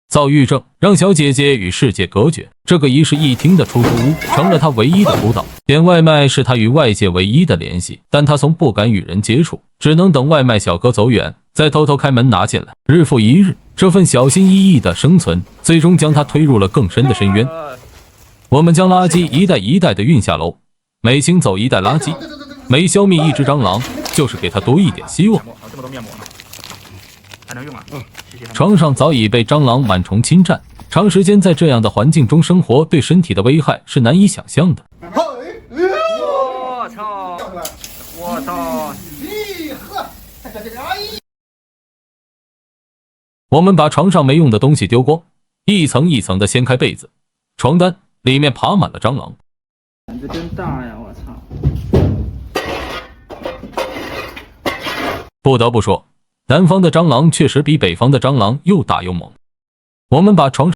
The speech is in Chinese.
躁郁症让小姐姐与世界隔绝，这个一室一厅的出租屋成了她唯一的孤岛。点外卖是她与外界唯一的联系，但她从不敢与人接触，只能等外卖小哥走远，再偷偷开门拿进来。日复一日，这份小心翼翼的生存，最终将她推入了更深的深渊。我们将垃圾一袋一袋的运下楼，每清走一袋垃圾，每消灭一只蟑螂，就是给她多一点希望。这么多面膜呢，还能用啊？谢谢。床上早已被蟑螂螨虫侵占，长时间在这样的环境中生活，对身体的危害是难以想象的。我操！我操！我们把床上没用的东西丢光，一层一层的掀开被子、床单，里面爬满了蟑螂。胆子真大呀！我操！不得不说，南方的蟑螂确实比北方的蟑螂又大又猛。我们把床